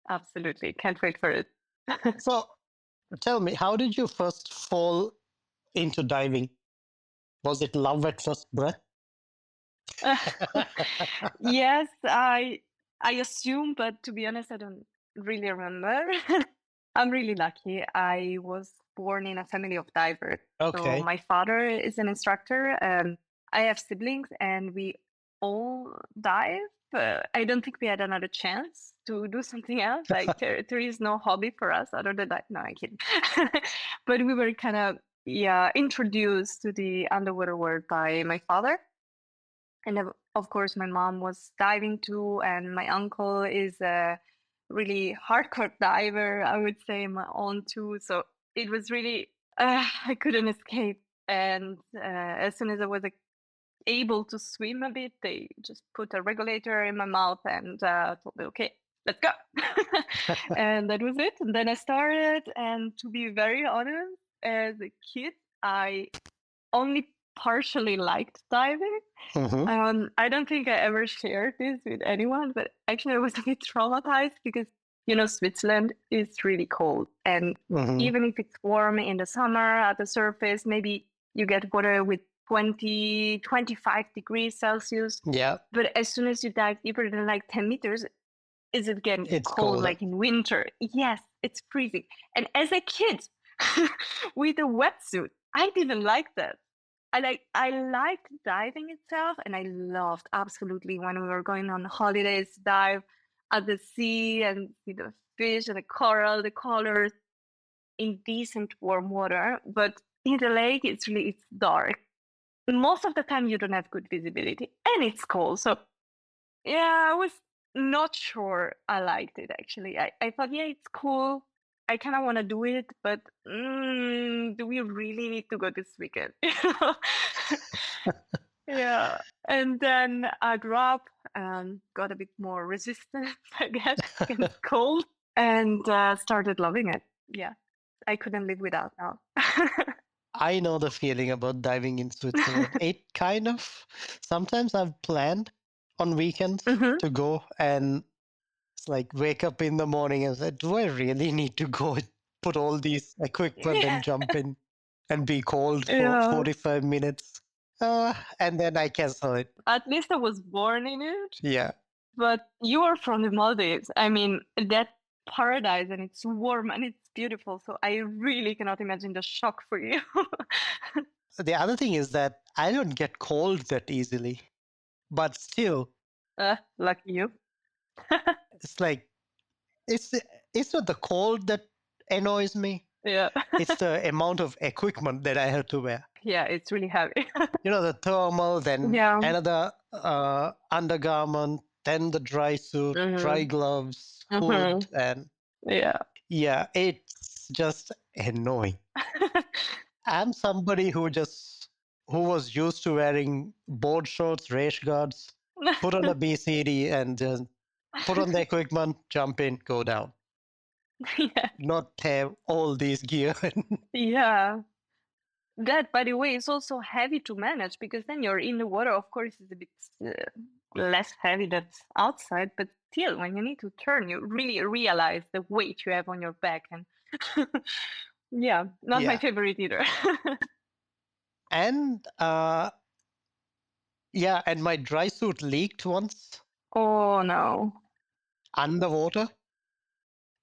Absolutely. Can't wait for it. So tell me, how did you first fall into diving? Was it love at first breath? Yes, I assume, but to be honest, I don't really remember. I'm really lucky. I was born in a family of divers. So Okay. my father is an instructor, and I have siblings, and we all dive. I don't think we had another chance to do something else. Like there is no hobby for us other than that. No, I'm kidding. But we were kind of introduced to the underwater world by my father. And of course, my mom was diving too, and my uncle is a really hardcore diver, I would say, my own too. So it was really, I couldn't escape. And as soon as I was able to swim a bit, they just put a regulator in my mouth and told me, okay, let's go. And that was it. And then I started. And to be very honest, as a kid, I only partially liked diving. Hmm. I don't think I ever shared this with anyone, but actually I was a bit traumatized because, Switzerland is really cold. And Hmm. even if it's warm in the summer at the surface, maybe you get water with 20, 25 degrees Celsius. Yeah, But as soon as you dive deeper than like 10 meters, is it getting it's cold colder. like in winter? Yes, it's freezing. And as a kid with a wetsuit, I didn't like that. I liked diving itself, and I loved absolutely when we were going on holidays to dive at the sea and see the fish and the coral, the colors in decent warm water. But in the lake, it's dark. Most of the time, you don't have good visibility, and it's cold. So yeah, I was not sure I liked it actually. I thought, yeah, it's cool. I kind of want to do it, but do we really need to go this weekend? Yeah. And then I grew up, got a bit more resistant, I guess, against cold, and started loving it. Yeah, I couldn't live without now. I know the feeling about diving in Switzerland. It kind of, sometimes I've planned on weekends Hmm. to go and it's like wake up in the morning and say, do I really need to go and put all these equipment Yeah. and jump in and be cold for Yeah. 45 minutes? And then I cancel it. At least I was born in it. Yeah. But you are from the Maldives. I mean, that paradise and it's warm and it's beautiful. So I really cannot imagine the shock for you. The other thing is that I don't get cold that easily, but still, Lucky you. it's like, it's, it's not the cold that annoys me. Yeah. It's the amount of equipment that I have to wear. Yeah, it's really heavy. The thermal, then Yeah. another undergarment, then the dry suit, dry Hmm. gloves, Hmm. hood, and Yeah. yeah, it's just annoying. I'm somebody who was used to wearing board shorts, race guards, put on a BCD and just put on the equipment, jump in, go down. Yeah. Not have all these gear. Yeah. That, by the way, is also heavy to manage because then you're in the water. Of course, it's a bit less heavy than outside, but still, when you need to turn, you really realize the weight you have on your back. And yeah, not my Yeah. favorite either. And yeah, and my dry suit leaked once Oh no. underwater.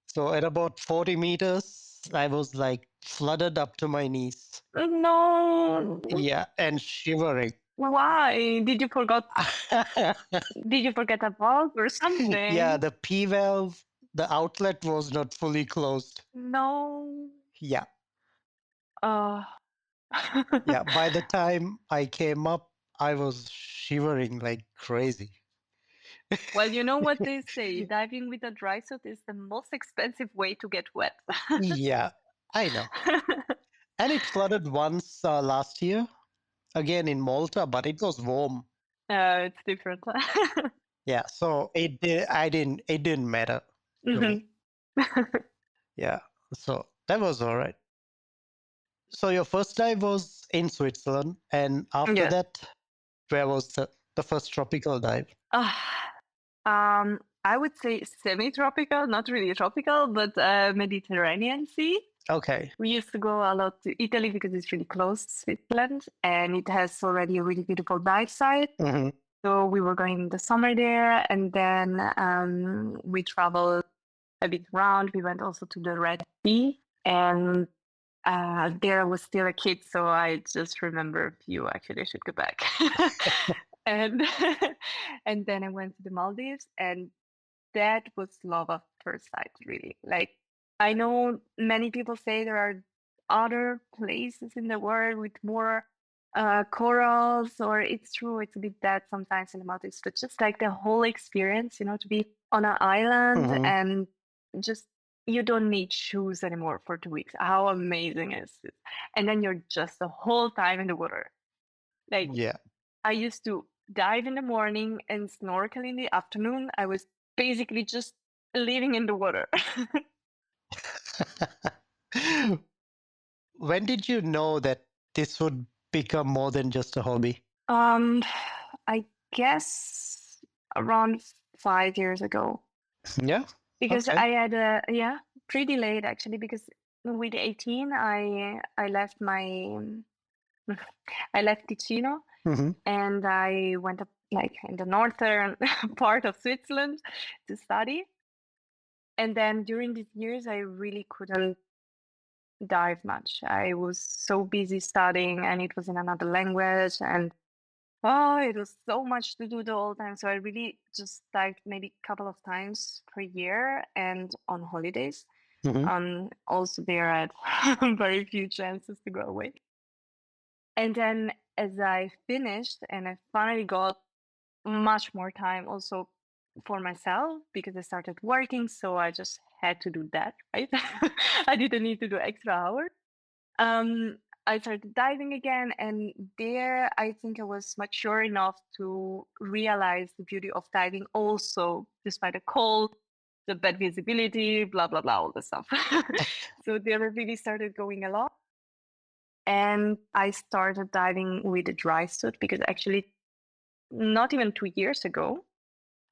So at about 40 meters, I was like flooded up to my knees. No. Yeah, and shivering. Why? Did you forget a valve or Yeah, something? the P valve, the outlet was not fully closed. No. Yeah, Uh, yeah. By the time I came up, I was shivering like crazy. well, you know what they say, diving with a dry suit is the most expensive way to get wet. Yeah, I know. And it flooded once last year, again in Malta, but it was warm. It's different. Yeah, so it didn't matter to me. Hmm. Yeah, so that was all right. So your first dive was in Switzerland, and after Yes. that, where was the first tropical dive? Ah, I would say semi-tropical, not really tropical, but Mediterranean Sea. Okay. We used to go a lot to Italy because it's really close to Switzerland and it has already a really beautiful dive site. Hmm. So we were going in the summer there, and then we traveled a bit around. We went also to the Red Sea, and there I was still a kid, so I just remember a few. Actually, I should go back. And and then I went to the Maldives, and that was love at first sight, really. Like, I know many people say there are other places in the world with more corals, or it's true, it's a bit dead sometimes in the Maldives, but just like the whole experience, to be on an island Hmm. and just you don't need shoes anymore for 2 weeks. How amazing is it? And then you're just the whole time in the water. Like, Yeah. I used to dive in the morning and snorkel in the afternoon. I was basically just living in the water. When did you know that this would become more than just a hobby? um, I guess around 5 years ago, Yeah. because Okay. I had yeah, pretty late actually, because with 18 I left my I left Ticino Hmm. and I went up like in the northern part of Switzerland to study. And then during these years, I really couldn't dive much. I was so busy studying and it was in another language and oh, it was so much to do the whole time. So I really just dived maybe a couple of times per year and on holidays. Hmm. Also there I had very few chances to go away. And then as I finished and I finally got much more time also for myself because I started working, so I just had to do that, right? I didn't need to do extra hours. Um, I started diving again, and there I think I was mature enough to realize the beauty of diving also, despite the cold, the bad visibility, blah, blah, blah, all the stuff. So there I really started going a lot. And I started diving with a dry suit because actually, not even 2 years ago,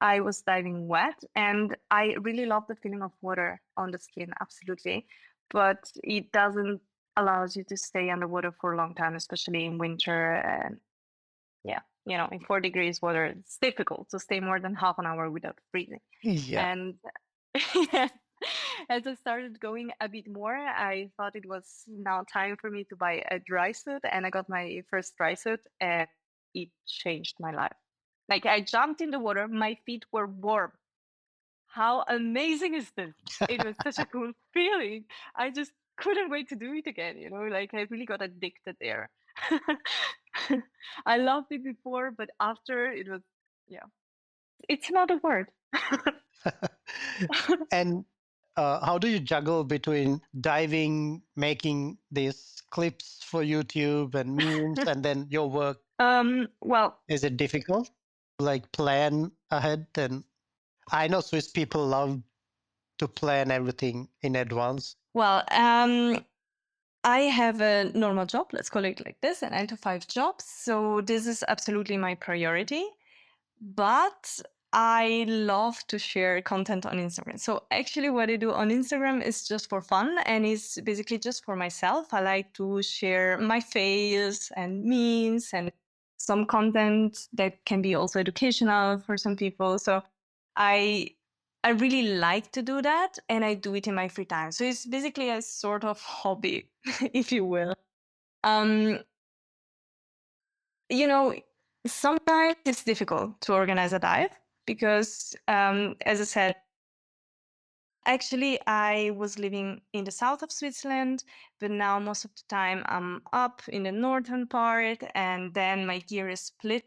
I was diving wet and I really love the feeling of water on the skin, absolutely. But it doesn't allows you to stay underwater for a long time, especially in winter. And yeah, in 4 degrees water, it's difficult to stay more than half an hour without freezing. Yeah. And as I started going a bit more, I thought it was now time for me to buy a dry suit. And I got my first dry suit and it changed my life. Like I jumped in the water, my feet were warm. How amazing is this? It was such a cool feeling. I just couldn't wait to do it again, like I really got addicted there. I loved it before, but after it was, yeah, it's not a word. And how do you juggle between diving, making these clips for YouTube and memes, and then your work? Well, Is it difficult? Like plan ahead? And I know Swiss people love to plan everything in advance. well, I have a normal job, let's call it like this, a 9 to 5 job. So this is absolutely my priority. But I love to share content on Instagram. So actually what I do on Instagram is just for fun and is basically just for myself. I like to share my fails and memes and some content that can be also educational for some people. So I I really like to do that and I do it in my free time. So it's basically a sort of hobby, if you will. Um, you know, sometimes it's difficult to organize a dive because, as I said, actually, I was living in the south of Switzerland, but now most of the time I'm up in the northern part, and then my gear is split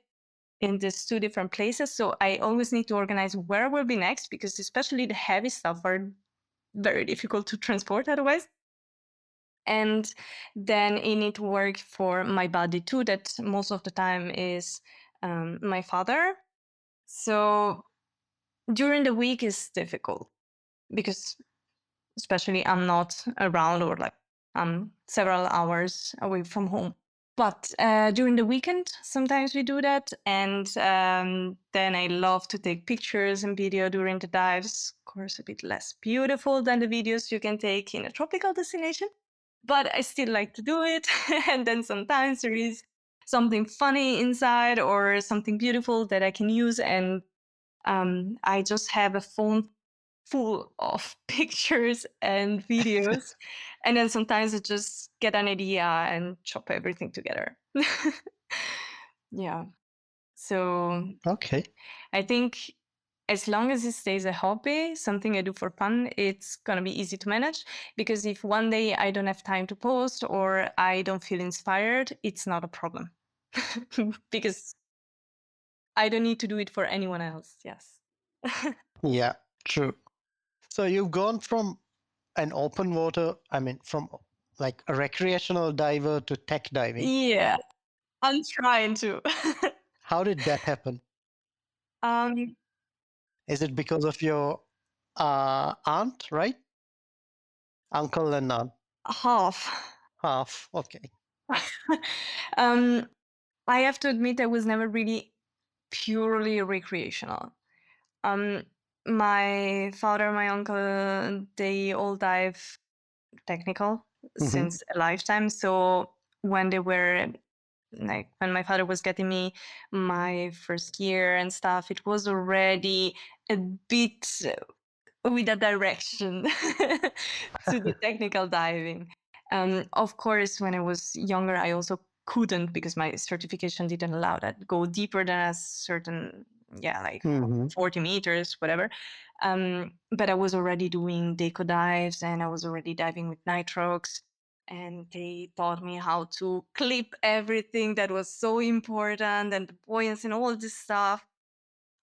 in these two different places. So I always need to organize where I will be next because, especially the heavy stuff, are very difficult to transport otherwise. And then it need to work for my body too, that most of the time is my father. So during the week is difficult because especially I'm not around or like I'm several hours away from home. But during the weekend, sometimes we do that. And then I love to take pictures and video during the dives. Of course, a bit less beautiful than the videos you can take in a tropical destination, but I still like to do it. And then sometimes there is something funny inside or something beautiful that I can use. And I just have a phone full of pictures and videos. And then sometimes I just get an idea and chop everything together. Yeah. So Okay. I think as long as it stays a hobby, something I do for fun, it's gonna be easy to manage. Because if one day I don't have time to post or I don't feel inspired, it's not a problem. Because I don't need to do it for anyone else. Yes. Yeah, true. So you've gone from an open water, I mean, from like a recreational diver to tech diving. Yeah, I'm trying to. How did that happen? um, Is it because of your aunt, right? Uncle and aunt? half. Half. Okay. um, I have to admit, I was never really purely recreational. Um, my father, my uncle, they all dive technical Hmm. since a lifetime. So when they were like when my father was getting me my first year and stuff, it was already a bit with a direction to the technical diving. Of course, when I was younger, I also couldn't because my certification didn't allow that go deeper than a certain, yeah, like Hmm. 40 meters, whatever. But I was already doing deco dives and I was already diving with nitrox. And they taught me how to clip everything that was so important and the buoyancy and all this stuff.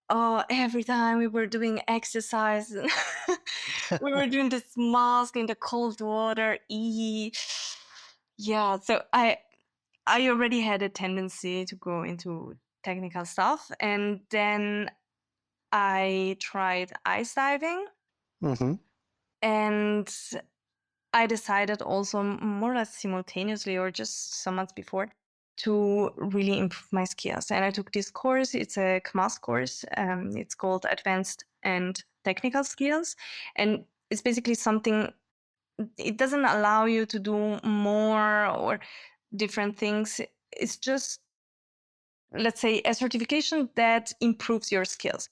Oh, every time we were doing exercise, we were doing this mask in the cold water. Yeah, so I already had a tendency to go into technical stuff, and then I tried ice diving, Hmm. and I decided also more or less simultaneously or just some months before to really improve my skills. And I took this course. It's a CMAS course. It's called Advanced and Technical Skills. And it's basically something, it doesn't allow you to do more or different things. It's just, let's say, a certification that improves your skills.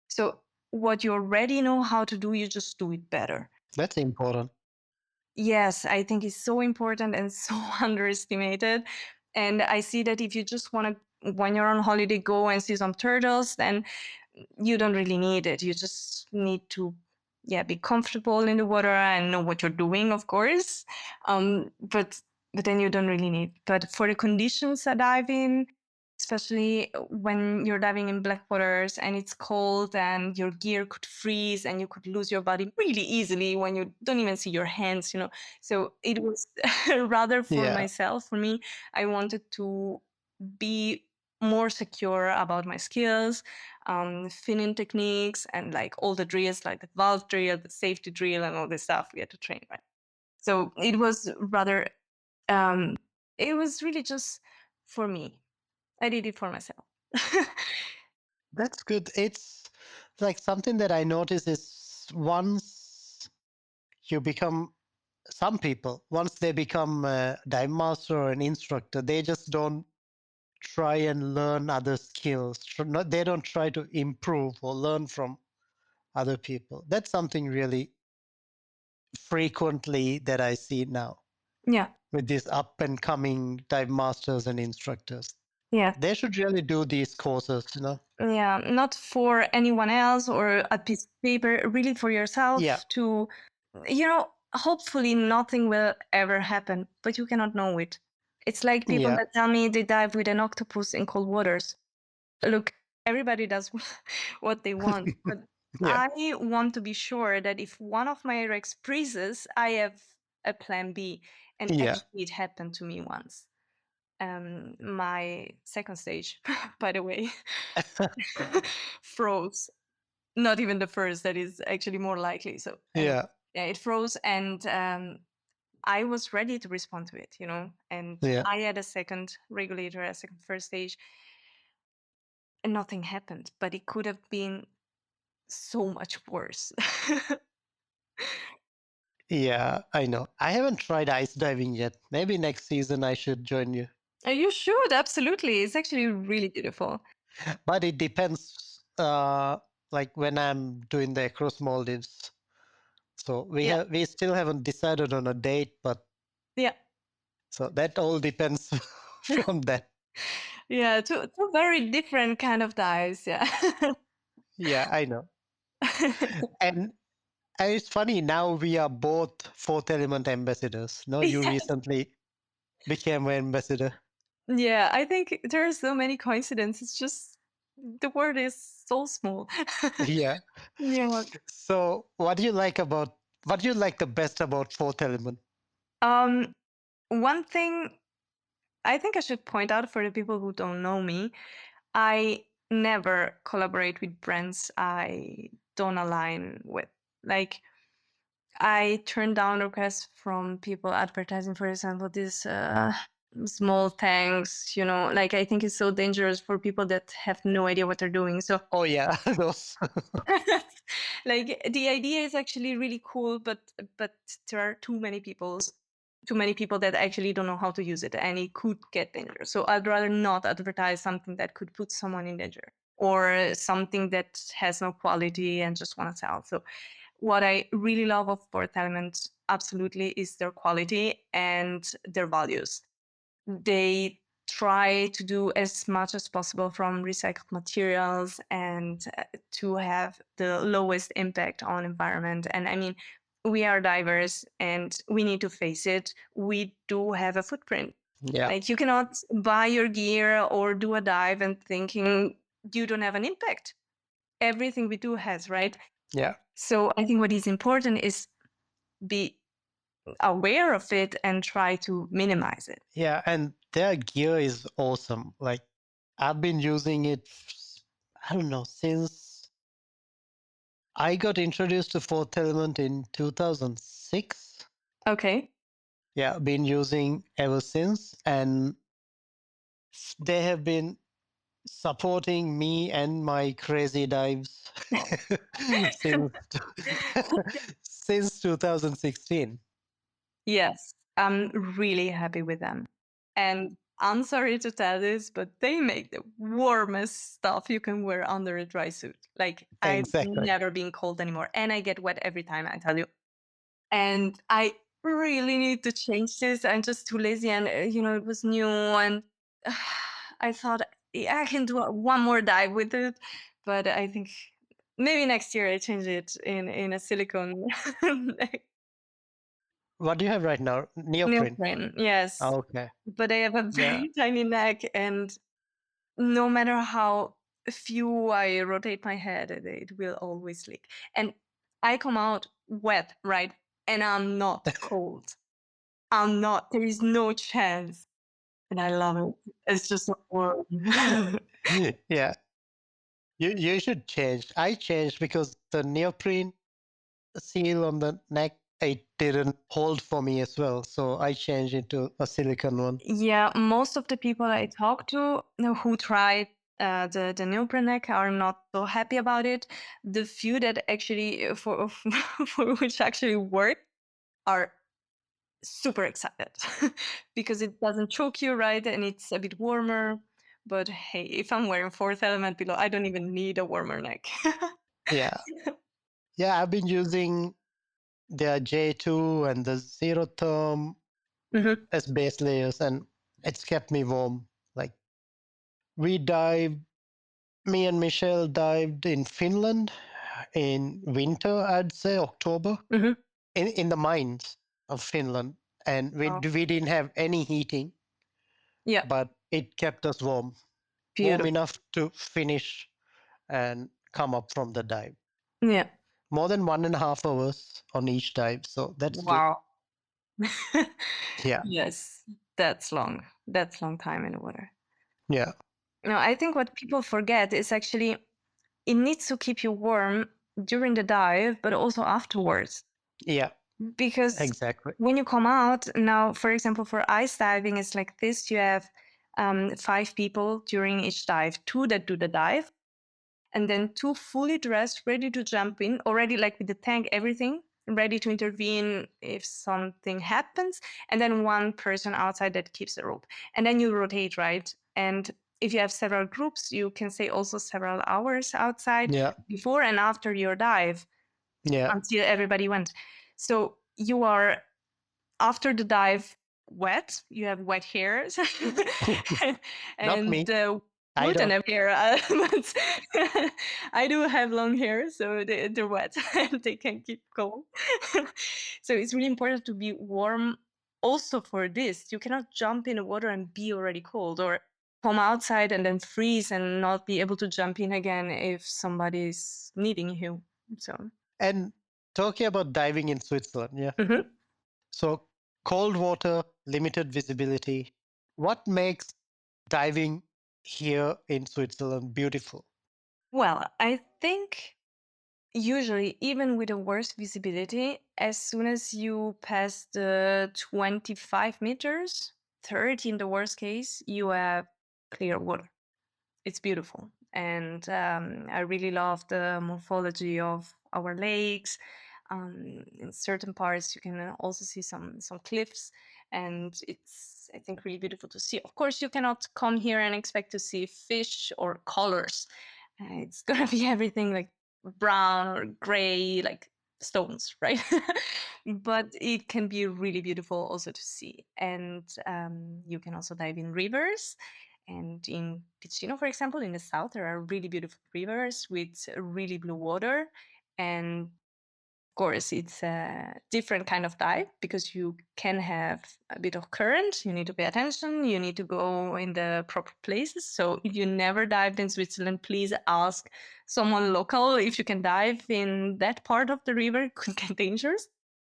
So what you already know how to do, you just do it better. That's important. Yes, I think it's so important and so underestimated. And I see that if you just want to, when you're on holiday, go and see some turtles, then you don't really need it. You just need to, yeah, be comfortable in the water and know what you're doing, of course. But then you don't really need. But for the conditions I dive in, especially when you're diving in black waters and it's cold and your gear could freeze and you could lose your body really easily when you don't even see your hands, you know. So it was rather for Yeah. myself, for me, I wanted to be more secure about my skills, finning techniques, and like all the drills, like the valve drill, the safety drill, and all this stuff we had to train, right? So it was rather, um, it was really just for me. I did it for myself. That's good. It's like something that I notice is once you become some people, once they become a dive master or an instructor, they just don't try and learn other skills. They don't try to improve or learn from other people. That's something really frequently that I see now Yeah, with these up and coming dive masters and instructors. yeah, They should really do these courses, you know? yeah. Not for anyone else or a piece of paper, really for Yeah, yourself to, hopefully nothing will ever happen, but you cannot know it. It's like people yeah, that tell me they dive with an octopus in cold waters. Look, everybody does what they want, but yeah, I want to be sure that if one of my Rex freezes, I have a plan B. And yeah. actually, it happened to me once. My second stage, by the way, froze. Not even the first, that is actually more likely. So, Yeah. yeah, it froze, and I was ready to respond to it, and Yeah. I had a second regulator, a second first stage, and nothing happened. But it could have been so much worse. Yeah, I know. I haven't tried ice diving yet. Maybe next season I should join you. You should, absolutely. It's actually really beautiful. But it depends, like when I'm doing the across Maldives. So Yeah, we still haven't decided on a date, but yeah, so that all depends from that. yeah. Two very different kind of dives. Yeah. Yeah, I know. And it's funny, now we are both Fourth Element ambassadors. No, you Yeah. recently became an ambassador. Yeah, I think there are so many coincidences. It's just the world is so small. Yeah. Yeah. So what do you like the best about Fourth Element? Um, One thing I think I should point out for the people who don't know me, I never collaborate with brands I don't align with. Like, I turn down requests from people advertising, for example, these small tanks, like I think it's so dangerous for people that have no idea what they're doing. So, Oh yeah, those. like the idea is actually really cool, but there are too many people that actually don't know how to use it, and it could get dangerous. So I'd rather not advertise something that could put someone in danger, or something that has no quality and just want to sell. So what I really love of Fourth Element absolutely is their quality and their values. They try to do as much as possible from recycled materials and to have the lowest impact on environment. And I mean, we are divers and we need to face it. We do have a footprint. Yeah, Like, you cannot buy your gear or do a dive and thinking you don't have an impact. Everything we do has, right? yeah, So I think what is important is be aware of it and try to minimize it. yeah. And their gear is awesome. Like I've been using it, I don't know, since I got introduced to Fourth Element in 2006. Okay. Yeah, been using ever since, and they have been supporting me and my crazy dives since since 2016. Yes, I'm really happy with them. And I'm sorry to tell this, but they make the warmest stuff you can wear under a dry suit. Like, I've Exactly. never been cold anymore. And I get wet every time, I tell you. And I really need to change this. I'm just too lazy. And, it was new. And I thought, yeah, I can do one more dive with it. But I think maybe next year I change it in a silicone What do you have right now? Neoprene. neoprene. Yes. Okay. But I have a Yeah. very tiny neck, and no matter how few I rotate my head, it will always leak. And I come out wet, right? And I'm not cold. I'm not. There is no chance. And I love it. It's just so warm. Yeah. You should change. I changed because the neoprene seal on the neck, it didn't hold for me as well. So I changed into a silicone one. Yeah, most of the people I talk to who tried the neoprene neck are not so happy about it. The few that actually for which actually work are super excited because it doesn't choke you, right? And it's a bit warmer. But hey, if I'm wearing Fourth Element below, I don't even need a warmer neck. Yeah. Yeah, I've been using the J2 and the Zero Therm Mhm, as base layers, and it's kept me warm. Like we dived, me and Michelle dived in Finland in winter, I'd say October, mhm. in the mines of Finland, and Oh, we didn't have any heating, yeah, but it kept us warm beautiful. enough to finish and come up from the dive. Yeah, More than 1.5 hours on each dive, so that's good. wow. Yeah, Yes, that's long. That's long time in the water. yeah, No, I think what people forget is actually it needs to keep you warm during the dive, but also afterwards. yeah. because Exactly. when you come out now, for example, for ice diving, it's like this: you have 5 people during each dive, two that do the dive, and then two fully dressed, ready to jump in, already like with the tank, everything, ready to intervene if something happens, and then one person outside that keeps the rope. And then you rotate, right? And if you have several groups, you can stay also several hours outside Yeah. before and after your dive Yeah. until everybody went. So you are after the dive wet, you have wet hairs Not and me. I wouldn't don't. have hair. But I do have long hair, so they're wet and they can keep cold. So it's really important to be warm also for this. You cannot jump in the water and be already cold, or come outside and then freeze and not be able to jump in again if somebody's needing you. So And talking about diving in Switzerland, yeah. mhm. So cold water, limited visibility. What makes diving here in Switzerland beautiful? Well, I think usually, even with the worst visibility, as soon as you pass the 25 meters, 30 in the worst case, you have clear water. It's beautiful. And I really love the morphology of our lakes. In certain parts, you can also see some cliffs, and it's, I think, really beautiful to see. Of course, you cannot come here and expect to see fish or colors. It's gonna be everything like brown or gray, like stones, right? But it can be really beautiful also to see. And you can also dive in rivers. And in Ticino, for example, in the south, there are really beautiful rivers with really blue water. And of course, it's a different kind of dive because you can have a bit of current. You need to pay attention. You need to go in the proper places. So if you never dived in Switzerland, please ask someone local if you can dive in that part of the river. It could get dangerous.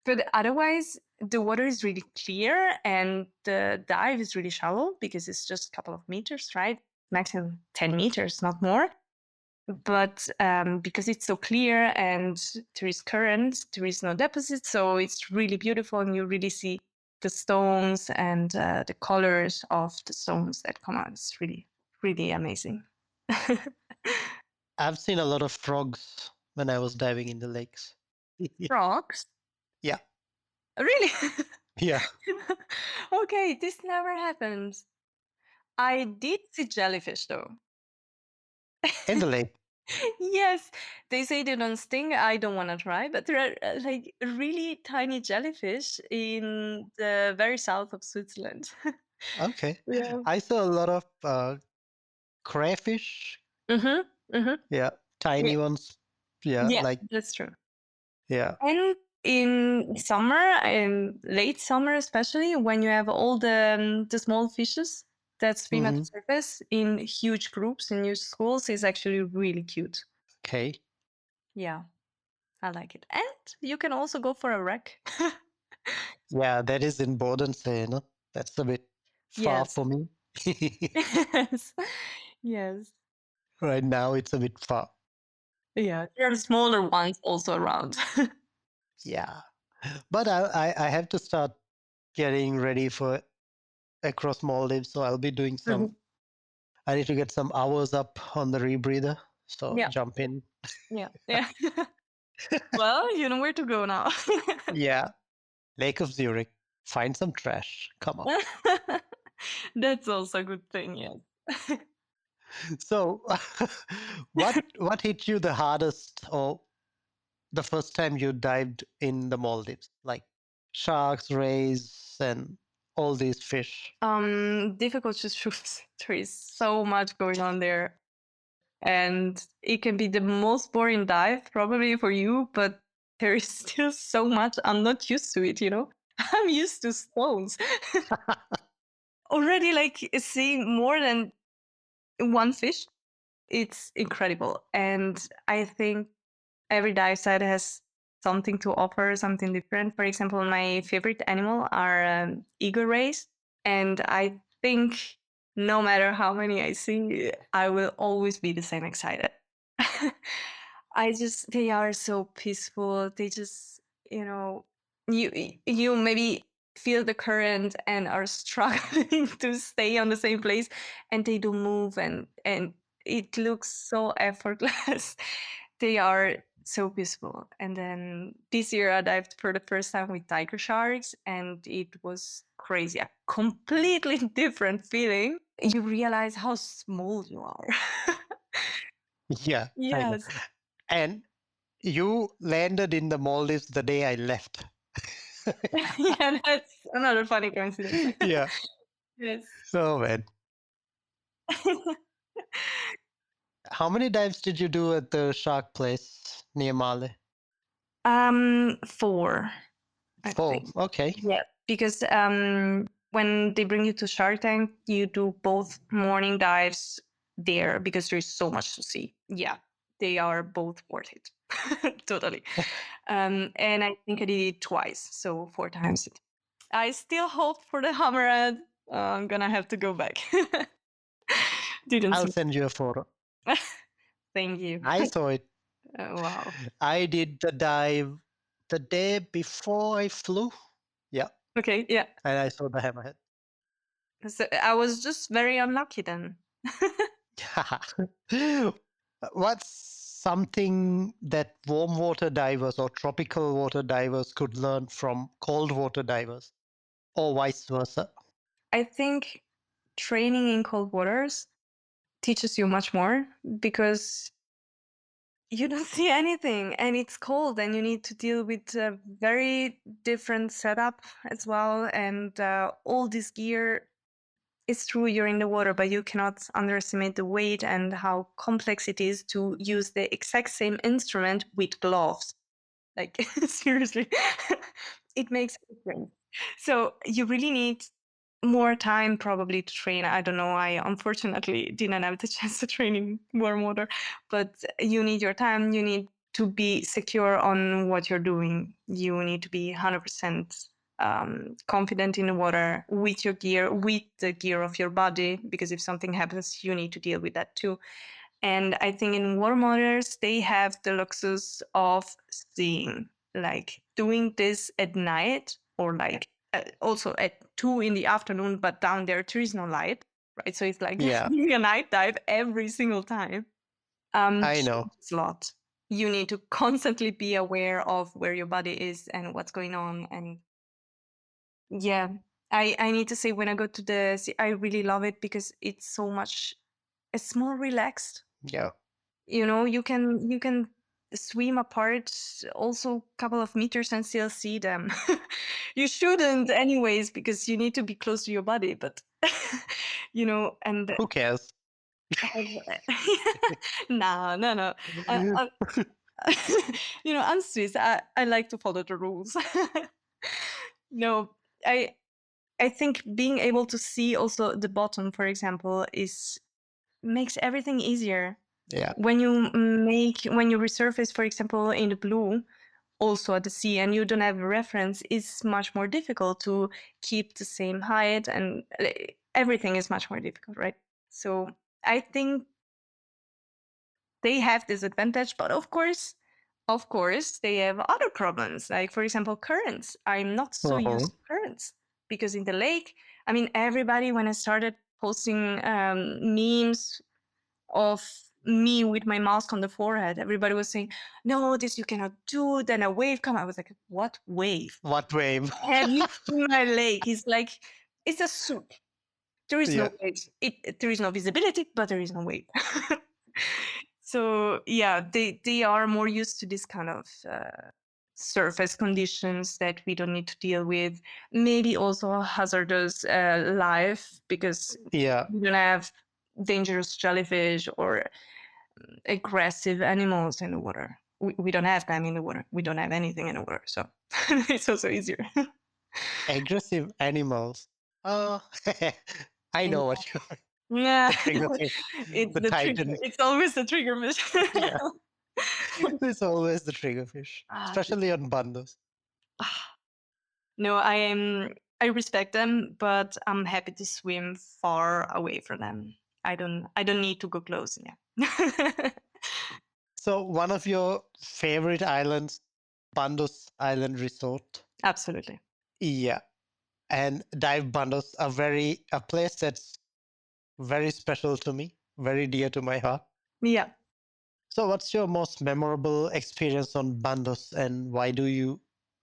But otherwise, the water is really clear and the dive is really shallow because it's just a couple of meters, right? Maximum 10 meters, not more. But because it's so clear and there is current, there is no deposit. So it's really beautiful and you really see the stones and the colors of the stones that come out. It's really, really amazing. I've seen a lot of frogs when I was diving in the lakes. Frogs? Yeah. Really? Yeah. Okay, this never happened. I did see jellyfish though. In the lake. Yes, they say they don't sting. I don't want to try, but there are like really tiny jellyfish in the very south of Switzerland. Okay. Yeah. I saw a lot of crayfish. Mm-hmm. Mm-hmm. Yeah. Yeah. Tiny ones. Yeah. Yeah, Like, that's true. yeah. And in summer, in late summer especially, when you have all the small fishes that swim at the Hmm. surface in huge groups in your schools, is actually really cute. Okay. Yeah, I like it. And you can also go for a wreck. Yeah, that is in Bodensee, no? That's a bit far Yes. for me. Yes. Yes. Right now, it's a bit far. Yeah. There are smaller ones also around. Yeah. But I have to start getting ready for across Maldives. So I'll be doing some, Mhm. I need to get some hours up on the rebreather. So Yeah. jump in. Yeah. Yeah. Well, you know where to go now. Yeah. Lake of Zurich. Find some trash. Come on. That's also a good thing, yes. So what hit you the hardest or the first time you dived in the Maldives? Like sharks, rays, and all these fish. Difficult to choose. There is so much going on there. And it can be the most boring dive probably for you, but there is still so much. I'm not used to it, you know? I'm used to stones. Already like seeing more than one fish, it's incredible. And I think every dive site has something to offer, something different. For example, my favorite animal are eagle rays. And I think no matter how many I see, I will always be the same excited. They are so peaceful. They just, you know, you maybe feel the current and are struggling to stay on the same place, and they don't move, and it looks so effortless. They are so peaceful. And then this year I dived for the first time with tiger sharks, and it was crazy, a completely different feeling. You realize how small you are. Yeah, I know. Yes. And you landed in the Maldives the day I left. Yeah, that's another funny coincidence. Yeah. Yes. Oh man. How many dives did you do at the shark place near Male? 4, I Four. think. Okay. Yeah, because when they bring you to Shark Tank, you do both morning dives there because there's so much to see. Yeah, they are both worth it. Totally. And I think I did it twice, so 4 times. I still hope for the hammerhead. I'm gonna have to go back. Didn't I'll see. send you a photo. Thank you. I saw it. Wow. I did the dive the day before I flew. Yeah. Okay. Yeah. And I saw the hammerhead. So I was just very unlucky then. What's something that warm water divers or tropical water divers could learn from cold water divers, or vice versa? I think training in cold waters teaches you much more because you don't see anything and it's cold and you need to deal with a very different setup as well. And all this gear is true, you're in the water, but you cannot underestimate the weight and how complex it is to use the exact same instrument with gloves. Like, seriously, it makes a difference. So you really need more time probably to train. I don't know. I unfortunately didn't have the chance to train in warm water, but you need your time. You need to be secure on what you're doing. You need to be 100% confident in the water with your gear, with the gear of your body, because if something happens, you need to deal with that too. And I think in warm waters, they have the luxus of seeing, like doing this at night or like also at 2 in the afternoon, but down there is no light, right? So it's like Yeah, doing a night dive every single time. I know. Changes a lot. You need to constantly be aware of where your body is and what's going on. And yeah, I need to say when I go to the sea, I really love it because it's so much, it's more relaxed. Yeah, You can swim apart also a couple of meters and still see them. You shouldn't anyways because you need to be close to your body, but and who cares? no, no, no. I, I'm Swiss. I like to follow the rules. No, I think being able to see also the bottom, for example, is makes everything easier. Yeah, When you resurface, for example, in the blue, also at the sea, and you don't have a reference, it's much more difficult to keep the same height, and everything is much more difficult, right? So I think they have this advantage, but of course, they have other problems. Like for example, currents. I'm not so uh-huh. used to currents because in the lake, I mean, everybody when I started posting memes of me with my mask on the forehead. Everybody was saying, "No, this you cannot do." Then a wave come. I was like, "What wave? What wave? Have you seen my lake?" He's like, "It's a soup. There is no Yeah, wave. There is no visibility, but there is no wave." So yeah, they are more used to this kind of surface conditions that we don't need to deal with. Maybe also hazardous life because yeah, we don't have dangerous jellyfish or aggressive animals in the water. We don't have them in the water. We don't have anything in the water. So it's also easier. aggressive animals. Oh, I Yeah. know what you Yeah. the triggerfish, It's the the trigger. titan. It's always the trigger mission. Yeah, it's always the triggerfish, Ah, especially on bandos. no, I respect them, but I'm happy to swim far away from them. I don't need to go close. Yeah. So, one of your favorite islands, Bandos Island Resort. Absolutely. Yeah. And dive bundles are a place that's very special to me, very dear to my heart. Yeah. So, what's your most memorable experience on Bandos and why do you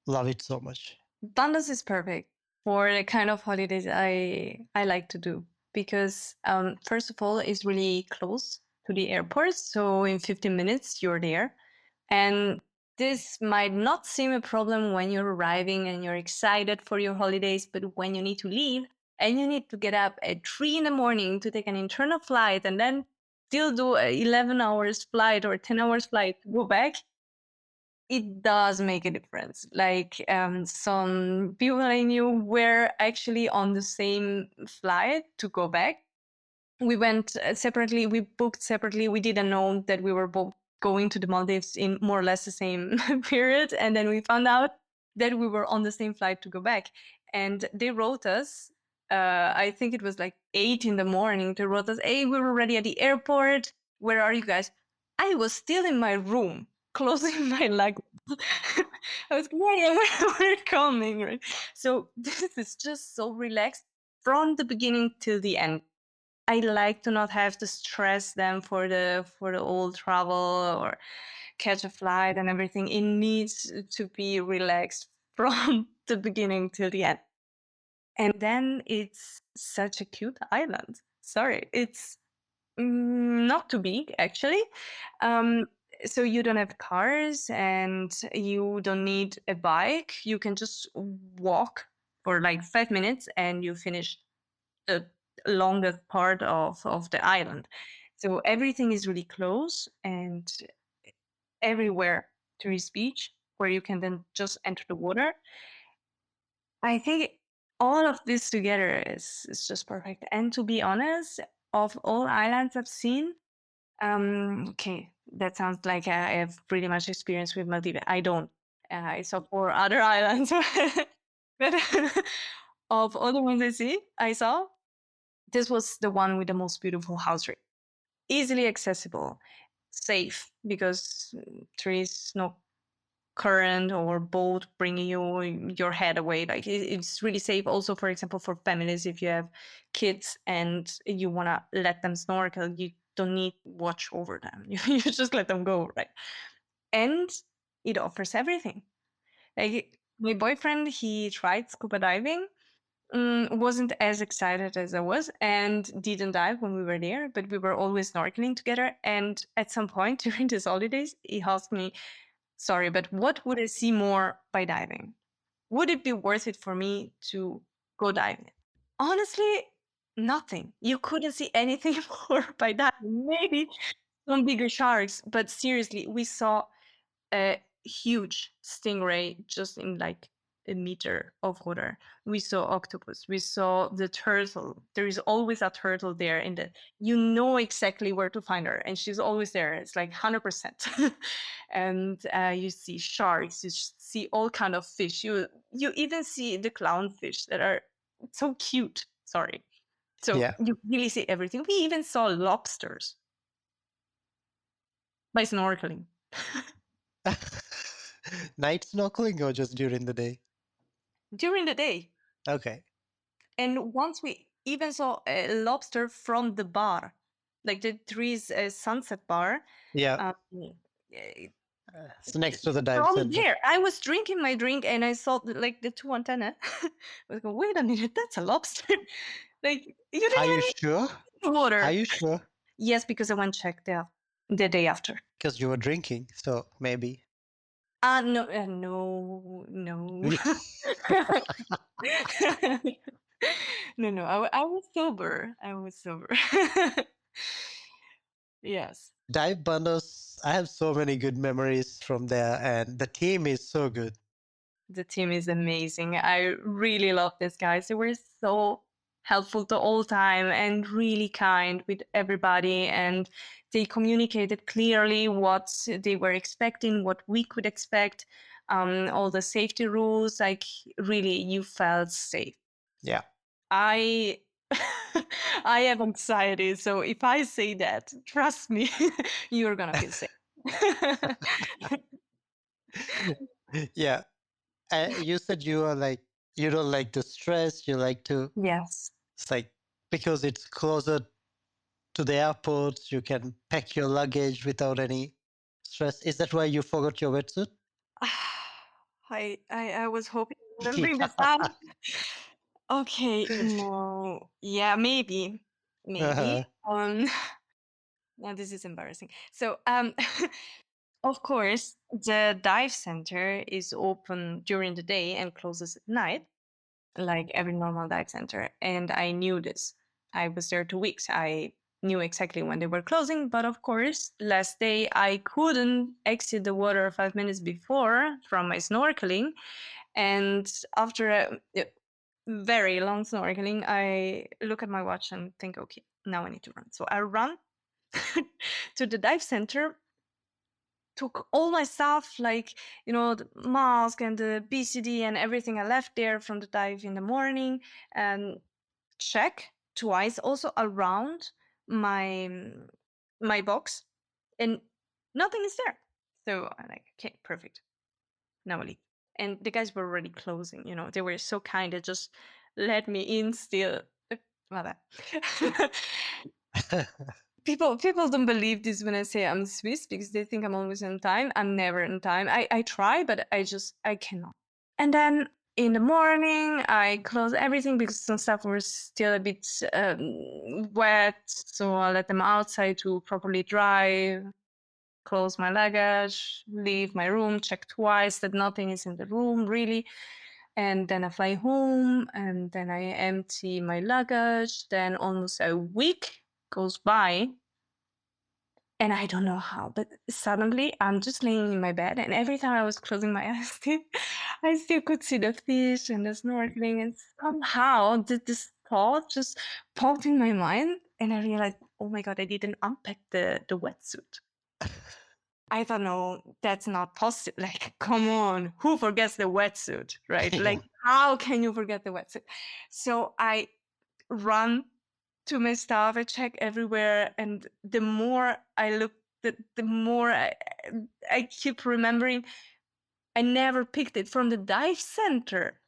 love it so much? Dundas is perfect for the kind of holidays I like to do because first of all it's really close to the airport, so in 15 minutes you're there. And this might not seem a problem when you're arriving and you're excited for your holidays, but when you need to leave and you need to get up at 3 in the morning to take an internal flight and then still do a 11 hours flight or 10 hours flight to go back, it does make a difference. Like some people I knew were actually on the same flight to go back. We went separately, we booked separately. We didn't know that we were both going to the Maldives in more or less the same period. And then we found out that we were on the same flight to go back. And they wrote us, I think it was like 8 in the morning. They wrote us, hey, we're already at the airport. Where are you guys? I was still in my room closing my luggage. I was like, yeah, we're coming, right? So this is just so relaxed from the beginning till the end. I like to not have to stress them for the old travel or catch a flight and everything. It needs to be relaxed from the beginning till the end. And then it's such a cute island. Sorry, it's not too big actually. Um, so you don't have cars and you don't need a bike. You can just walk for like 5 minutes and you finish the longest part of the island. So everything is really close and everywhere there is beach where you can then just enter the water. I think all of this together is just perfect. And to be honest, of all islands I've seen, okay, that sounds like I have pretty much experience with Maldives. I don't. I saw 4 other islands, but of all the ones I saw, this was the one with the most beautiful house rate. Easily accessible, safe because there is no current or boat bringing your head away. Like it's really safe. Also, for example, for families, if you have kids and you want to let them snorkel, you don't need watch over them. You just let them go, right? And it offers everything. Like my boyfriend, he tried scuba diving, wasn't as excited as I was and didn't dive when we were there, but we were always snorkeling together. And at some point during these holidays, he asked me, sorry, but what would I see more by diving? Would it be worth it for me to go diving? Honestly, nothing. You couldn't see anything more by diving. Maybe some bigger sharks, but seriously, we saw a huge stingray just in like a meter of water. We saw octopus. We saw the turtle. There is always a turtle there, and you know exactly where to find her, and she's always there. It's like 100%. And you see sharks. You see all kind of fish. You even see the clownfish that are so cute. Sorry. So Yeah. you really see everything. We even saw lobsters by snorkeling. Night snorkeling or just during the day? During the day. Okay. And once we even saw a lobster from the bar, like the trees sunset bar. Yeah. Um, eh, It's next to the dive from center. there, I was drinking my drink and I saw like the two antenna. I was going, wait a minute, that's a lobster. Like you didn't Are even you need sure? the Are water. you sure? Yes, because I went check the day after. Because you were drinking, so maybe. No, no, no. No, no, I was sober. I was sober. Yes. Dive bundles, I have so many good memories from there, and the team is so good. The team is amazing. I really love these guys. They were so helpful the whole time and really kind with everybody. And they communicated clearly what they were expecting, what we could expect, all the safety rules. Like, really, you felt safe. Yeah. I. I have anxiety, so if I say that, trust me, you're gonna feel safe. Yeah. You said you are like you don't like to stress. You like to. Yes. It's like because it's closer to the airport, you can pack your luggage without any stress. Is that why you forgot your wetsuit? I was hoping you wouldn't bring this Yeah. up. Okay, no. Yeah, maybe. Maybe. Uh-huh. Now this is embarrassing. So, of course, the dive center is open during the day and closes at night, like every normal dive center. And I knew this. I was there 2 weeks. I knew exactly when they were closing. But of course, last day I couldn't exit the water 5 minutes before from my snorkeling. And after a very long snorkeling, I look at my watch and think, okay, now I need to run. So I run to the dive center, took all my stuff, like, the mask and the BCD and everything I left there from the dive in the morning, and check twice also around my my box, and nothing is there. So I'm like, okay, perfect. Now I leave. And the guys were already closing, they were so kind, they just let me in still. Well, that. People don't believe this when I say I'm Swiss, because they think I'm always on time. I'm never on time. I try, but I cannot. And then in the morning, I close everything because some stuff was still a bit wet, so I let them outside to properly dry. Close my luggage, leave my room, check twice that nothing is in the room really. And then I fly home, and then I empty my luggage. Then almost a week goes by, and I don't know how, but suddenly I'm just laying in my bed, and every time I was closing my eyes, I still could see the fish and the snorkeling, and somehow this thought just popped in my mind, and I realized, oh my god, I didn't unpack the wetsuit. I thought, no, that's not possible. Like, come on, who forgets the wetsuit, right? Yeah. Like, how can you forget the wetsuit? So I run to my stuff. I check everywhere, and the more I look, the more I keep remembering. I never picked it from the dive center,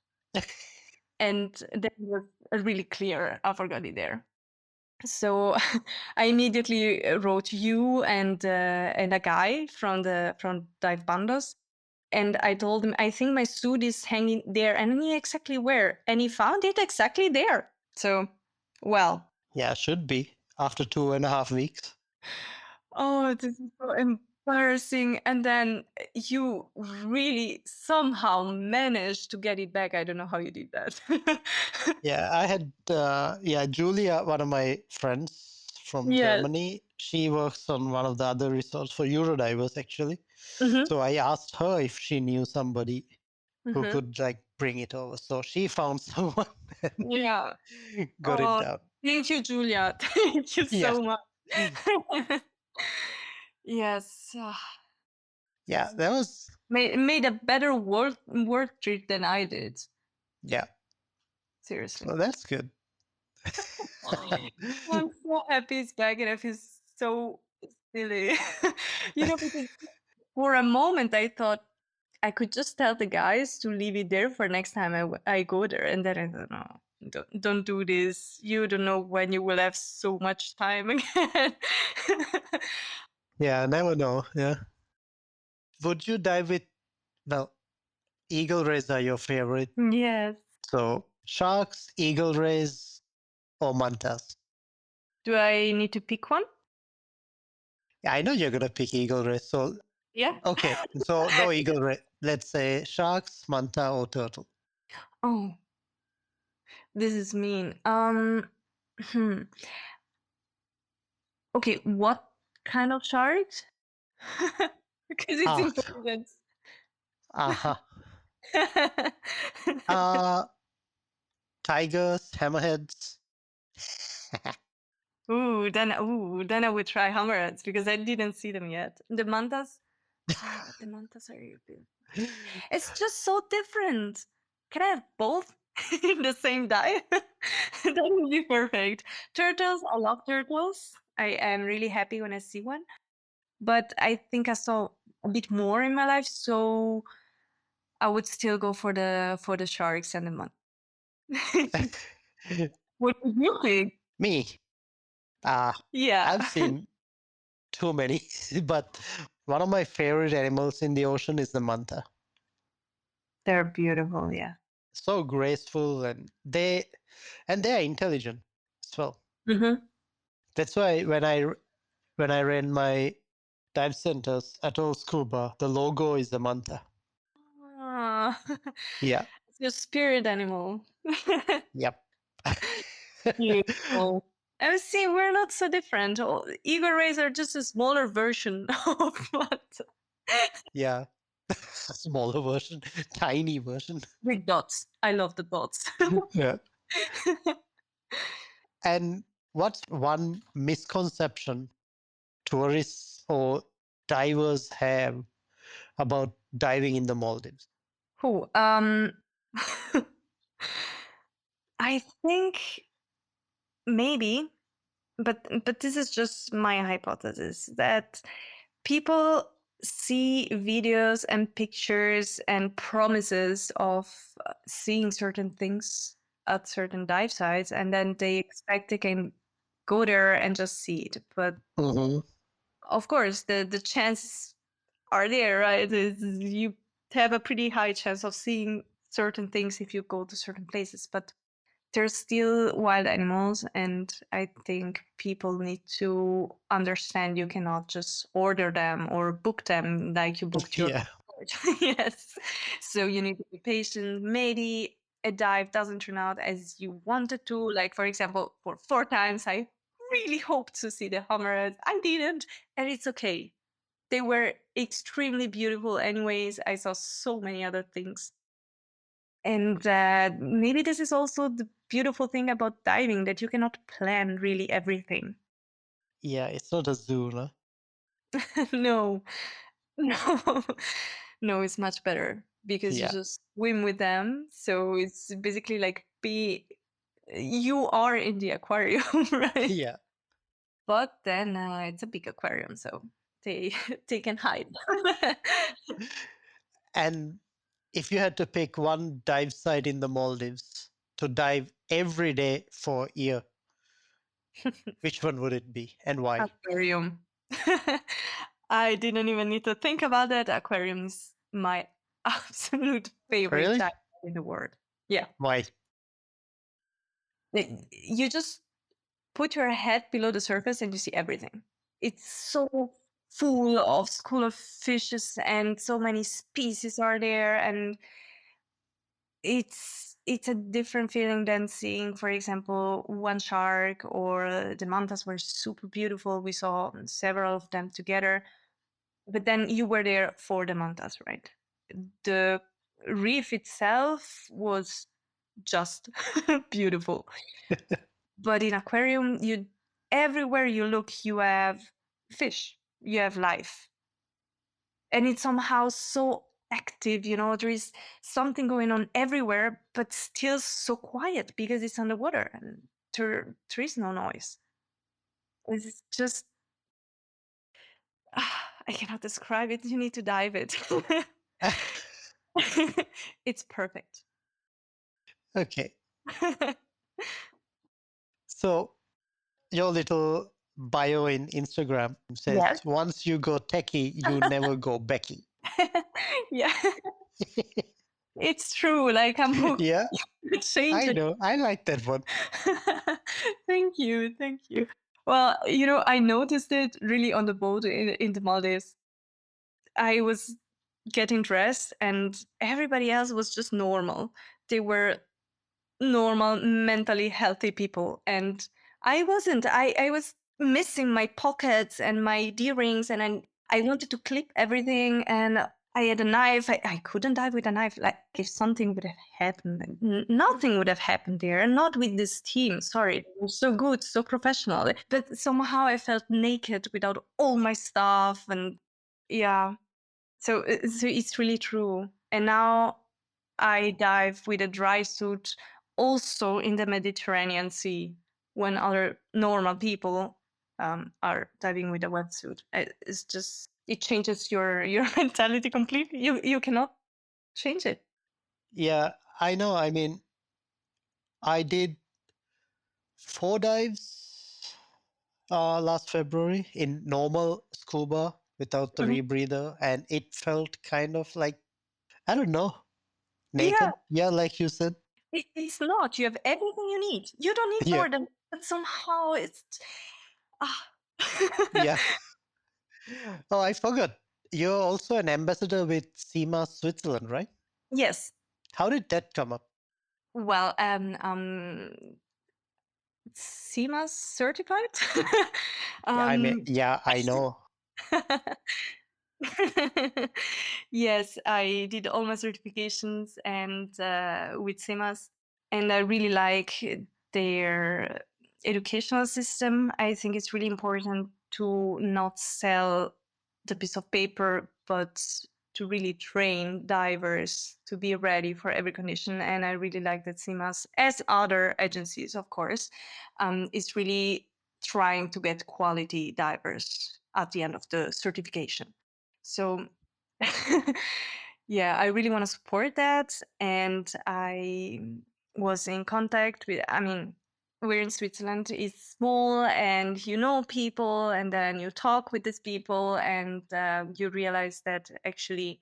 and then it was really clear. I forgot it there. So I immediately wrote you and a guy from Dive Bandos, and I told him I think my suit is hanging there, and he exactly where, and he found it exactly there. So, well, Yeah, should be after 2.5 weeks. oh, this is so embarrassing. And then you really somehow managed to get it back. I don't know how you did that. Yeah, I had yeah, Julia, one of my friends from Yes. Germany. She works on one of the other resorts for Eurodivers actually. Hmm. So I asked her if she knew somebody who Hmm. could like bring it over. So she found someone and Yeah. got it Oh, down. thank you, Julia. Thank you Yeah. so much. Yes. Yeah, that was Made a better work trip than I did. yeah. Seriously. So that's good. I'm so happy it's back, and I feel so silly. Because for a moment I thought I could just tell the guys to leave it there for next time I go there, and then I thought, no, don't do this. You don't know when you will have so much time again. Yeah, never know. Yeah. Would you dive with well, eagle rays are your favorite. Yes. So sharks, eagle rays, or mantas? Do I need to pick one? Yeah, I know you're gonna pick eagle rays. So Yeah. okay, so no eagle ray. Let's say sharks, manta, or turtle. Oh, this is mean. Hmm. Okay, what kind of sharks? Because it's Ah, important. aha. Uh tigers, hammerheads. Then I would try hammerheads because I didn't see them yet. The mantas, the mantas are really beautiful. It's just so different. Can I have both in the same dive? That would be perfect. Turtles, I love turtles. I am really happy when I see one. But I think I saw a bit more in my life, so I would still go for the sharks and the mon What would you think? Me, uh, Yeah. I've seen too many, but one of my favorite animals in the ocean is the manta. They're beautiful, yeah. So graceful, and they're intelligent as well. Mhm. That's why when I ran my dive centers at all Scuba, the logo is the manta. Ah. Yeah. It's your spirit animal. Yep. Beautiful. I see, we're not so different. Eagle rays are just a smaller version of what Yeah. Smaller version, tiny version. with dots. I love the dots. Yeah. And what's one misconception tourists or divers have about diving in the Maldives? Who? I think maybe, but this is just my hypothesis that people see videos and pictures and promises of seeing certain things at certain dive sites, and then they expect they can go there and just see it. But Hmm. of course, the chances are there, right? You have a pretty high chance of seeing certain things if you go to certain places, but they're still wild animals, and I think people need to understand you cannot just order them or book them like you booked your Yeah. yes. So you need to be patient. Maybe a dive doesn't turn out as you wanted to. Like, for example, for 4 times I really hoped to see the hammerhead. I didn't, and it's okay. They were extremely beautiful anyways. I saw so many other things. And maybe this is also the beautiful thing about diving, that you cannot plan really everything. Yeah, it's not a zoo, no? No, no, no, it's much better because you Yeah. just swim with them. So it's basically like you are in the aquarium, right? Yeah. But then it's a big aquarium, so they they can hide. And if you had to pick one dive site in the Maldives to dive every day for a year, which one would it be and why? Aquarium. I didn't even need to think about that. Aquarium is my absolute favorite Really? dive in the world. Yeah. Why? You just put your head below the surface and you see everything. It's so full of fishes, and so many species are there, and it's a different feeling than seeing, for example, one shark, or the mantas were super beautiful. We saw several of them together. But then you were there for the mantas, right? The reef itself was just beautiful. But in aquarium, you everywhere you look, you have fish, you have life. And it's somehow so active, there is something going on everywhere, but still so quiet because it's underwater and there is no noise. It's just I cannot describe it. You need to dive it. It's perfect. Okay. So your little bio in Instagram says Yes. once you go techie, you never go Becky. Yeah, it's true. Like, I'm hooked. Yeah, Change I it. know. I like that one. Thank you. Thank you. Well, I noticed it really on the boat in the Maldives. I was getting dressed and everybody else was just normal. They were normal, mentally healthy people. And I wasn't. I was missing my pockets and my earrings, and I wanted to clip everything. And I had a knife. I couldn't dive with a knife. Like, if something would have happened, nothing would have happened there. Not with this team. Sorry. They were so good, so professional. But somehow I felt naked without all my stuff. And yeah. So it's really true. And now I dive with a dry suit also in the Mediterranean Sea when other normal people are diving with a wetsuit. It's just it changes your mentality completely. You cannot. change it. Yeah, I know. I mean, I did 4 dives last February in normal scuba without the Mhm. rebreather, and it felt kind of like, I don't know, Yeah, naked. Yeah, like you said. it's not. You have everything you need. You don't need Yeah, more than, but somehow it's. Ah. yeah. Oh, I forgot. You're also an ambassador with SEMA Switzerland, right? Yes. How did that come up? Well, CMAS certified. Yeah, I mean, um, yeah, I know. yes, I did all my certifications and with CMAS, and I really like their educational system. I think it's really important to not sell the piece of paper, but to really train divers to be ready for every condition. And I really like that CMAS, as other agencies, of course, is really trying to get quality divers at the end of the certification. So, yeah, I really want to support that. And I was in contact with, I mean, we're in Switzerland, it's small and you know people, and then you talk with these people, and you realize that actually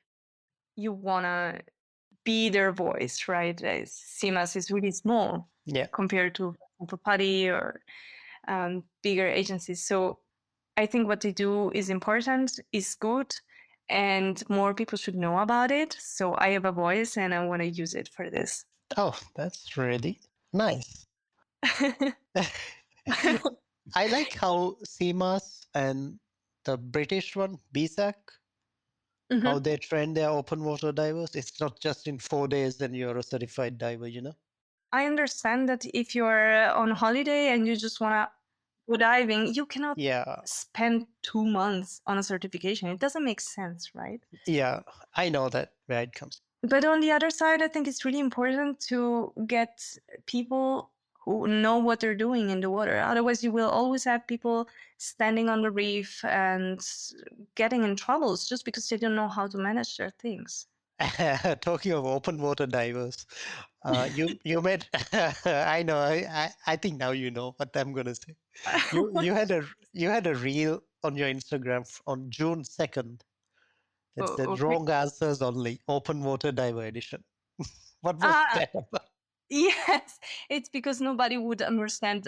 you want to be their voice, right? CMAS is really small Yeah. compared to, for example, PADI or bigger agencies. So I think what they do is important, is good, and more people should know about it. So I have a voice and I want to use it for this. Oh, that's really nice. I like how SEMAS and the British one, BSAC, how Mhm. they train their open water divers. It's not just in 4 days and you're a certified diver, you know? I understand that if you're on holiday and you just want to go diving, you cannot Yeah, spend 2 months on a certification. It doesn't make sense, right? yeah, I know that where it comes. But on the other side, I think it's really important to get people who know what they're doing in the water. Otherwise, you will always have people standing on the reef and getting in troubles just because they don't know how to manage their things. Talking of open water divers, you made I know I think now you know what I'm gonna say. You had a reel on your Instagram on June 2nd that said Okay. wrong answers only, open water diver edition. What was Ah, that about? yes, it's because nobody would understand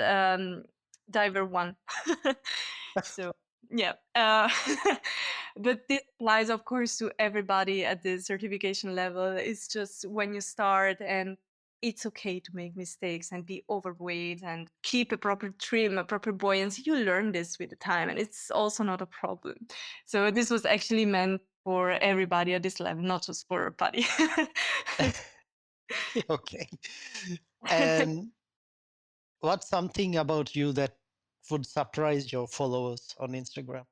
Diver 1. So, yeah. But this applies, of course, to everybody at the certification level. It's just when you start, and it's okay to make mistakes and be overweight and keep a proper trim, a proper buoyancy. You learn this with the time, and it's also not a problem. So, this was actually meant for everybody at this level, not just for a buddy. Okay. And what's something about you that would surprise your followers on Instagram?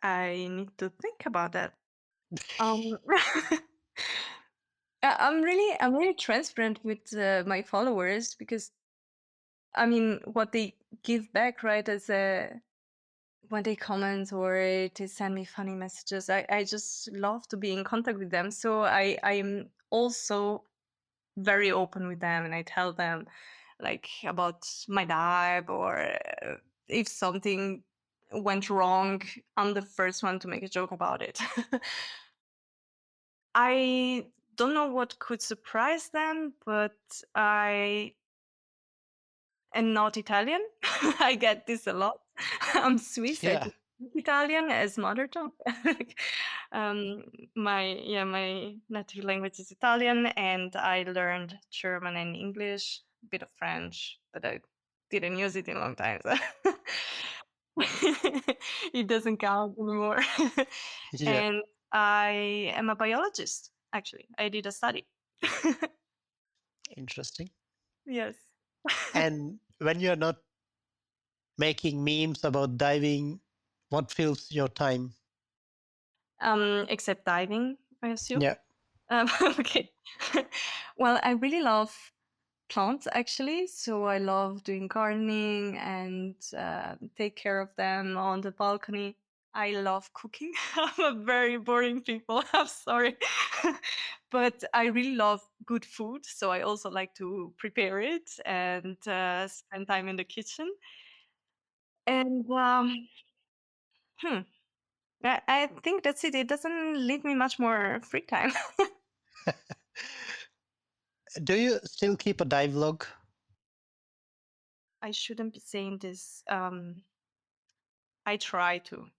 I need to think about that. Um, I'm really transparent with my followers because I mean what they give back, right? As when they comment or they send me funny messages, I just love to be in contact with them. So I'm also very open with them, and I tell them like about my dive or if something went wrong, I'm the first one to make a joke about it. I don't know what could surprise them, but I am not Italian. I get this a lot. I'm Swiss. I Yeah, don't speak Italian as mother tongue. um, my native language is Italian, and I learned German and English, a bit of French, but I didn't use it in a long time. So it doesn't count anymore. yeah, And I am a biologist, actually. I did a study. interesting. Yes. And when you're not making memes about diving, what fills your time? Except diving, I assume. Yeah, Okay. Well, I really love plants actually, so I love doing gardening and take care of them on the balcony. I love cooking. I'm a very boring people. I'm sorry. But I really love good food. So I also like to prepare it and spend time in the kitchen. And hmm, I think that's it. It doesn't leave me much more free time. Do you still keep a dive log? I shouldn't be saying this. I try to.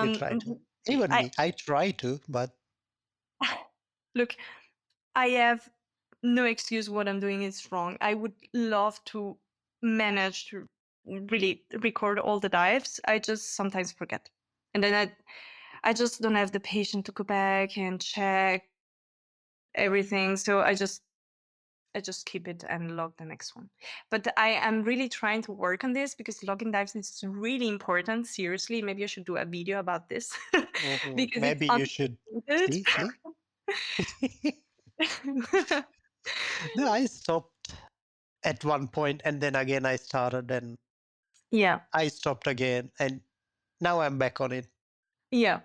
You try to. Um, Even I me, I try to, but look. I have no excuse. What I'm doing is wrong. I would love to manage to really record all the dives. I just sometimes forget, and then I just don't have the patience to go back and check everything. So I just keep it and log the next one. But I am really trying to work on this because logging dives is really important. Seriously, maybe I should do a video about this mhm, because it's maybe you should underrated. see. No, I stopped at one point and then again I started and Yeah. I stopped again and now I'm back on it. Yeah.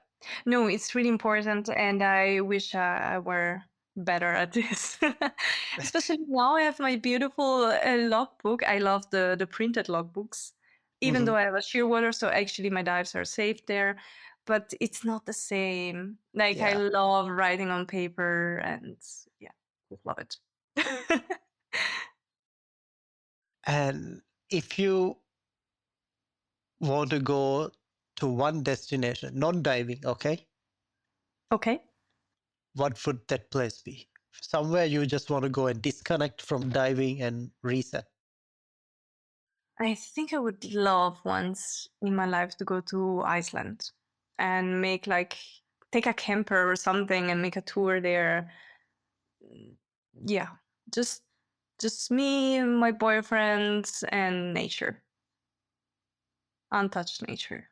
No, it's really important, and I wish I were better at this. Especially now I have my beautiful logbook. I love the printed logbooks, even Mhm. though I have a shearwater, so actually my dives are safe there. But it's not the same. Like I Yeah. love writing on paper, and yeah, just love it. And if you want to go to one destination, non diving, okay, Okay. what would that place be? Somewhere you just want to go and disconnect from diving and reset. I think I would love once in my life to go to Iceland and make like take a camper or something and make a tour there. Mm, Yeah, just just me, my boyfriend, and nature, untouched nature.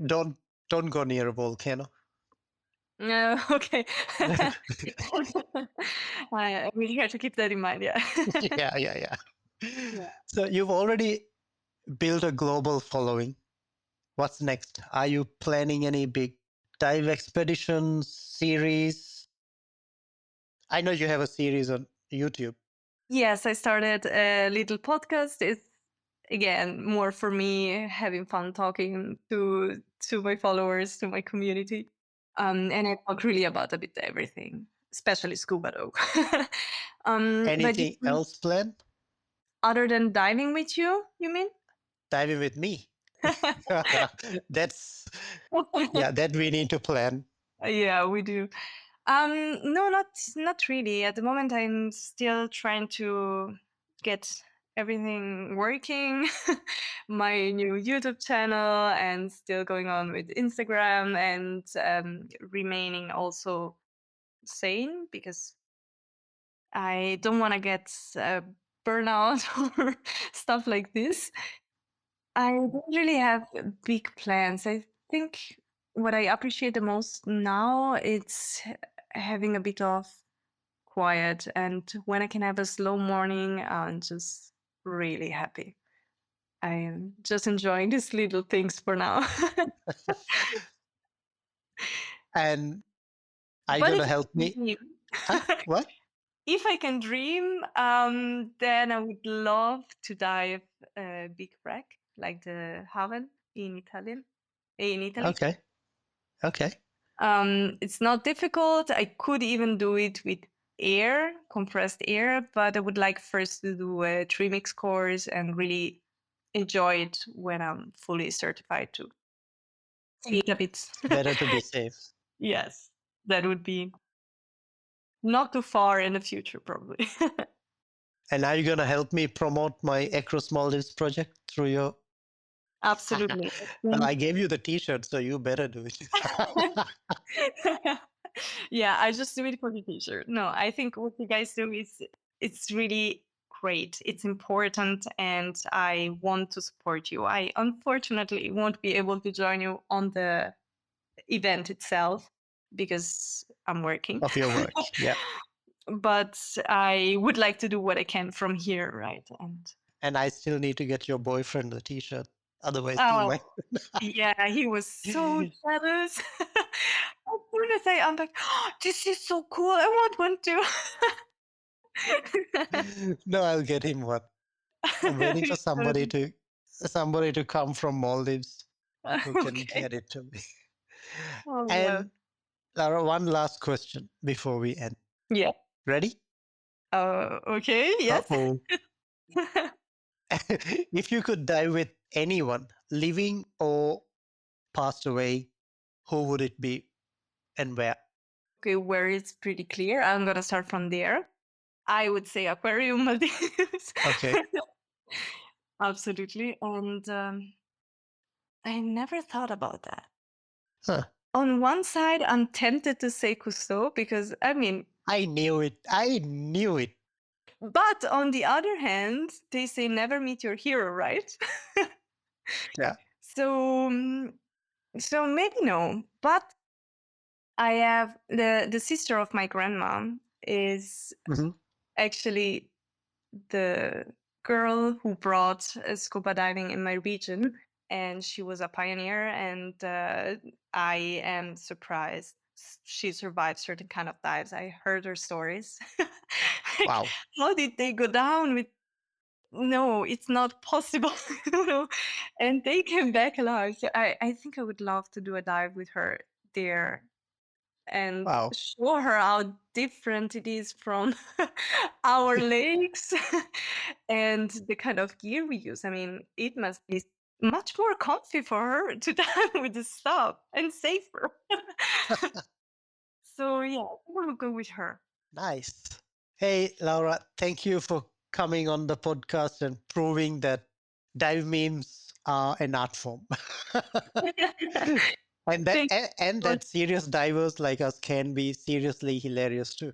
don't don't go near a volcano. No, okay. I really have to keep that in mind. Yeah. Yeah, yeah, yeah. Yeah. So you've already built a global following. What's next? Are you planning any big dive expeditions series? I know you have a series on YouTube. Yes, I started a little podcast. It's again more for me having fun talking to my followers, to my community. And I talk really about a bit everything, especially scuba though. But Anything else planned? other than diving with you mean? Diving with me. That's yeah, that we need to plan. Yeah, we do. No, not really. At the moment, I'm still trying to get everything working. My new YouTube channel and still going on with Instagram and remaining also sane because I don't want to get burnout or stuff like this. I don't really have big plans. I think what I appreciate the most now it's having a bit of quiet, and when I can have a slow morning, I'm just really happy. I am just enjoying these little things for now. And are you But gonna if I help can me? dream, Huh? What? if I can dream, then I would love to dive a big wreck like the Haven in Italian in Italy. Okay. Okay. It's not difficult. I could even do it with air, compressed air, but I would like first to do a trimix course and really enjoy it when I'm fully certified to see it a bit. It's better to be safe. Yes, that would be not too far in the future, probably. And are you gonna help me promote my Across Maldives project through your Absolutely. well, I gave you the t-shirt, so you better do it. Yeah, I just do it for the t-shirt. No, I think what you guys do is it's really great. It's important and I want to support you. I unfortunately won't be able to join you on the event itself because I'm working. Of your work. Yeah. But I would like to do what I can from here, right? And And I still need to get your boyfriend the t-shirt. Otherwise, he Oh, might. yeah, he was so jealous. As soon as I unpacked, "Oh, this is so cool. I want one too." No, I'll get him one. I'm waiting for Totally. somebody to come from Maldives who can Okay. get it to me. Oh, yeah. And Laura, one last question before we end. Yeah. Ready? Okay. Yes. Uh-oh. If you could die with anyone, living or passed away, who would it be and where? Okay, where it's pretty clear. I'm gonna start from there. I would say aquarium Maldives. Okay. Absolutely. And I never thought about that. Huh. On one side, I'm tempted to say Cousteau because I mean, I knew it. I knew it. but on the other hand, they say never meet your hero, right? Yeah. So, so maybe no. But I have the sister of my grandma is Hmm. actually the girl who brought scuba diving in my region, and she was a pioneer. And I am surprised she survived certain kind of dives. I heard her stories. Like, Wow. how did they go down with? No, it's not possible. You know, and they came back alive. So I think I would love to do a dive with her there and Wow. show her how different it is from our lakes and the kind of gear we use. I mean, it must be much more comfy for her to dive with this stuff and safer. So yeah, I will go with her. Nice. Hey, Laura, thank you for coming on the podcast and proving that dive memes are an art form. And that Thank and you. that serious divers like us can be seriously hilarious too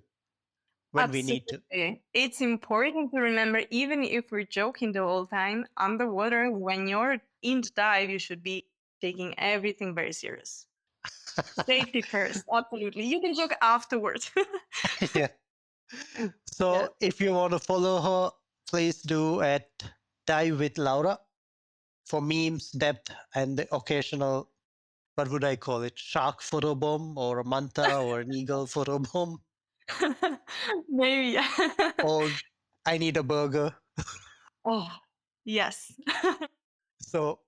when we need to. Absolutely. It's important to remember, even if we're joking the whole time, underwater, when you're in the dive, you should be taking everything very serious. Safety first, absolutely. You can joke afterwards. Yeah. Yeah. So if you want to follow her, please do at Dive with Laura for memes, depth, and the occasional, what would I call it? Shark photo bomb or a manta or an eagle photo bomb Maybe. or I need a burger. Oh, yes. So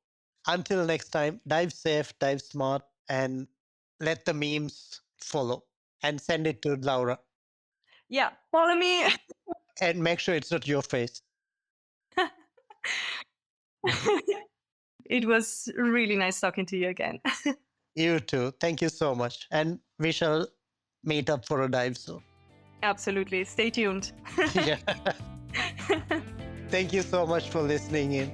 until next time, dive safe, dive smart, and let the memes follow and send it to Laura. Yeah, follow me. And make sure it's not your face. It was really nice talking to you again. You too. Thank you so much. And we shall meet up for a dive soon. Absolutely. Stay tuned. Yeah. Thank you so much for listening in.